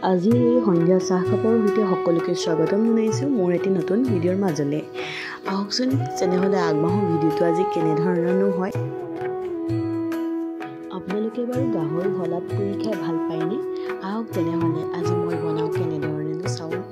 আজি সন্ধিয়া চাহ কাপৰ সৈতে সকলোকে স্বাগতম জনাইছোঁ মোৰ এটি নতুন ভিডিঅ'ৰ মাজলৈ। আহকচোন তেনেহ'লে আগবাঢ়ো ভিডিঅ'টো আজি কেনেধৰণৰনো হয়। আপোনালোকে বাৰু গাহৰি হলাত পুৰি খাই ভাল পায়নে? আহক তেনেহ'লে আজি মই বনাওঁ কেনেধৰণেনো চাওঁ।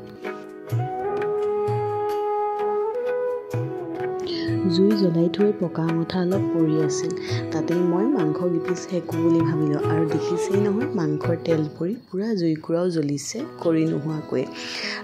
জুই জ্বলাই থৈ পকা আঙঠা অলপ পৰি আছিল, তাতে মই মাংস কিপিচ সেকো বুলি ভাবিলোঁ আৰু দেখিছেই নহয় মাংসৰ তেল পৰি পূৰা জুইকুৰাও জ্বলিছে কৰি নোহোৱাকৈ।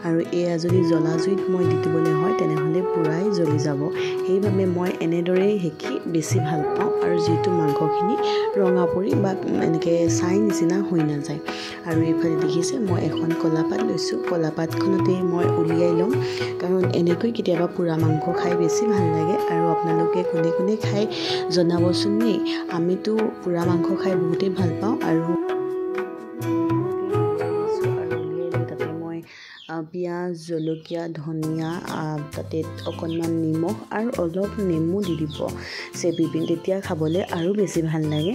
আৰু এয়া যদি জ্বলা জুইত মই দি দিবলৈ হয় তেনেহ'লে পূৰাই জ্বলি যাব। সেইবাবে মই এনেদৰেই সেকি বেছি ভাল পাওঁ আৰু যিটো মাংসখিনি ৰঙা পৰি বা এনেকৈ ছাই নিচিনা হৈ নাযায়। আৰু এইফালে দেখিছে মই এখন কলাপাত লৈছোঁ, কলাপাতখনতে মই উলিয়াই ল'ম কাৰণ এনেকৈ কেতিয়াবা পোৰা মাংস খাই বেছি ভাল লাগে। আৰু আপোনালোকে কোনে কোনে খাই জনাবচোন দেই। আমিতো পোৰা মাংস খাই বহুতেই ভাল পাওঁ। আৰু তাতে মই পিঁয়াজ, জলকীয়া, ধনিয়া, তাতে অকণমান নিমখ আৰু অলপ নেমু দি দিব চেপি পিনি, তেতিয়া খাবলৈ আৰু বেছি ভাল লাগে।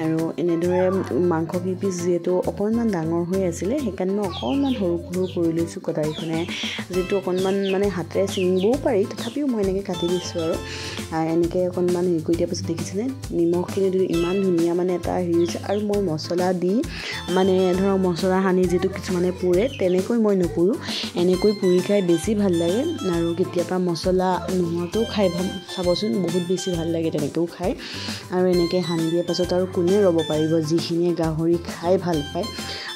আৰু এনেদৰে মাংস কিপিচ যিহেতু অকণমান ডাঙৰ হৈ আছিলে সেইকাৰণে মই অকণমান সৰু সৰু কৰি লৈছোঁ কটাৰীখনে, যিটো অকণমান মানে হাতেৰে ছিঙিবও পাৰি, তথাপিও মই এনেকৈ কাটি দিছোঁ। আৰু এনেকৈ অকণমান হেৰি কৰি দিয়াৰ পাছত দেখিছেনে নিমখখিনি যদি ইমান ধুনীয়া মানে এটা হেৰি হৈছে। আৰু মই মছলা দি মানে ধৰক মছলা সানি যিটো কিছুমানে পুৰে তেনেকৈ মই নুপুৰোঁ, এনেকৈ পুৰি খাই বেছি ভাল লাগে। আৰু কেতিয়াবা মছলা নোহোৱাকৈও খাই চাবচোন, বহুত বেছি ভাল লাগে তেনেকৈও খাই। আৰু এনেকৈ সানি দিয়াৰ পাছত আৰু কোনে ৰ'ব পাৰিব যিখিনিয়ে গাহৰি খাই ভাল পায়।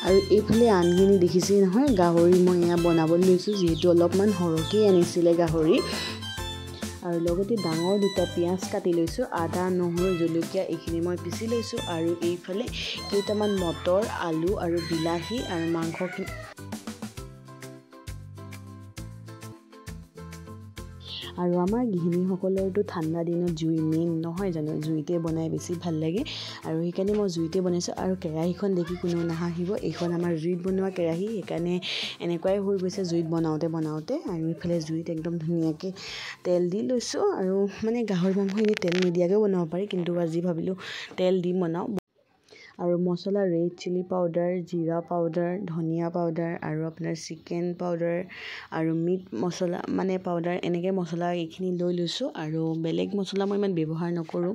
আৰু এইফালে আনখিনি দেখিছেই নহয় গাহৰি মই এয়া বনাবলৈ লৈছোঁ, যিহেতু অলপমান সৰহকৈ আনিছিলে গাহৰি। আৰু লগতে ডাঙৰ দুটা পিঁয়াজ কাটি লৈছোঁ, আদা, নহৰু, জলকীয়া এইখিনি মই পিচি লৈছোঁ। আৰু এইফালে কেইটামান মটৰ, আলু আৰু বিলাহী আৰু মাংসখিনি আৰু আমাৰ গৃহিণীসকলৰতো ঠাণ্ডা দিনত জুই মেইন নহয় জানো, জুইতে বনাই বেছি ভাল লাগে। আৰু সেইকাৰণে মই জুইতে বনাইছোঁ। আৰু কেৰাহীখন দেখি কোনেও নাহাঁহিব, এইখন আমাৰ জুইত বনোৱা কেৰাহী, সেইকাৰণে এনেকুৱাই হৈ গৈছে জুইত বনাওঁতে। আৰু এইফালে জুইত একদম ধুনীয়াকৈ তেল দি লৈছোঁ। আৰু মানে গাহৰি মাংস এনেই তেল নিদিয়াকৈও বনাব পাৰি, কিন্তু আজি ভাবিলোঁ তেল দি বনাওঁ। আৰু মছলা ৰেড চিলি পাউডাৰ, জিৰা পাউডাৰ, ধনিয়া পাউডাৰ আৰু আপোনাৰ চিকেন পাউডাৰ আৰু মিট মছলা মানে পাউডাৰ, এনেকৈ মছলা এইখিনি লৈ লৈছোঁ। আৰু বেলেগ মছলা মই ইমান ব্যৱহাৰ নকৰোঁ,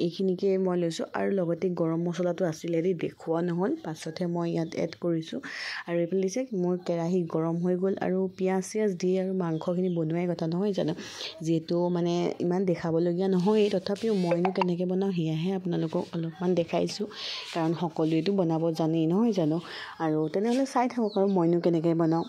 এইখিনিকে মই লৈছোঁ। আৰু লগতে গৰম মছলাটো আছিলে দেই, দেখুওৱা নহ'ল, পাছতহে মই ইয়াত এড কৰিছোঁ। আৰু এইফালে দিছে মোৰ কেৰাহী গৰম হৈ গ'ল। আৰু পিঁয়াজ চিয়াজ দি আৰু মাংসখিনি বনোৱাই কথা নহয় জানো, যিহেতু মানে ইমান দেখাবলগীয়া নহয়েই, তথাপিও মইনো কেনেকৈ বনাওঁ সেয়াহে আপোনালোকক অলপমান দেখাইছোঁ, কাৰণ সকলোৱেতো বনাব জানেই নহয় জানো। আৰু তেনেহ'লে চাই থাকক আৰু মইনো কেনেকৈ বনাওঁ।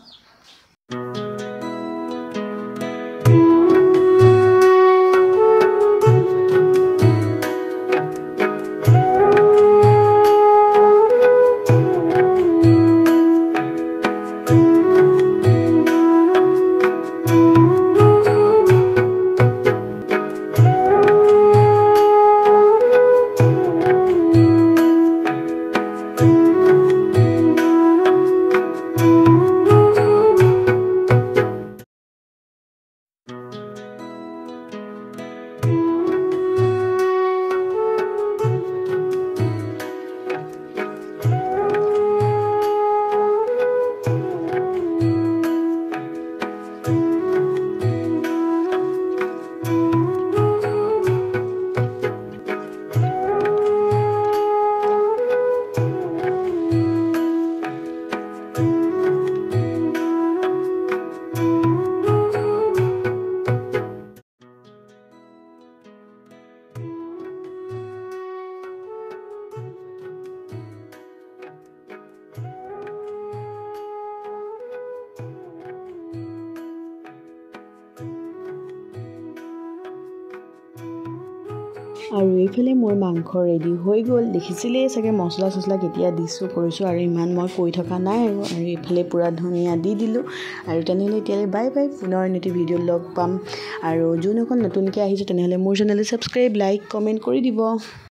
আৰু এইফালে মোৰ মাংস ৰেডি হৈ গ'ল, দেখিছিলেই চাগে মছলা চছলা কেতিয়া দিছোঁ কৰিছোঁ, আৰু ইমান মই কৈ থকা নাই। আৰু এইফালে পূৰা ধনিয়া দি দিলোঁ। আৰু তেনেহ'লে এতিয়ালৈ বাই বাই, পুনৰ এটি ভিডিঅ'ত লগ পাম। আৰু যোন অকণ নতুনকৈ আহিছে তেনেহ'লে মোৰ চেনেলটো ছাবস্ক্ৰাইব, লাইক, কমেণ্ট কৰি দিব।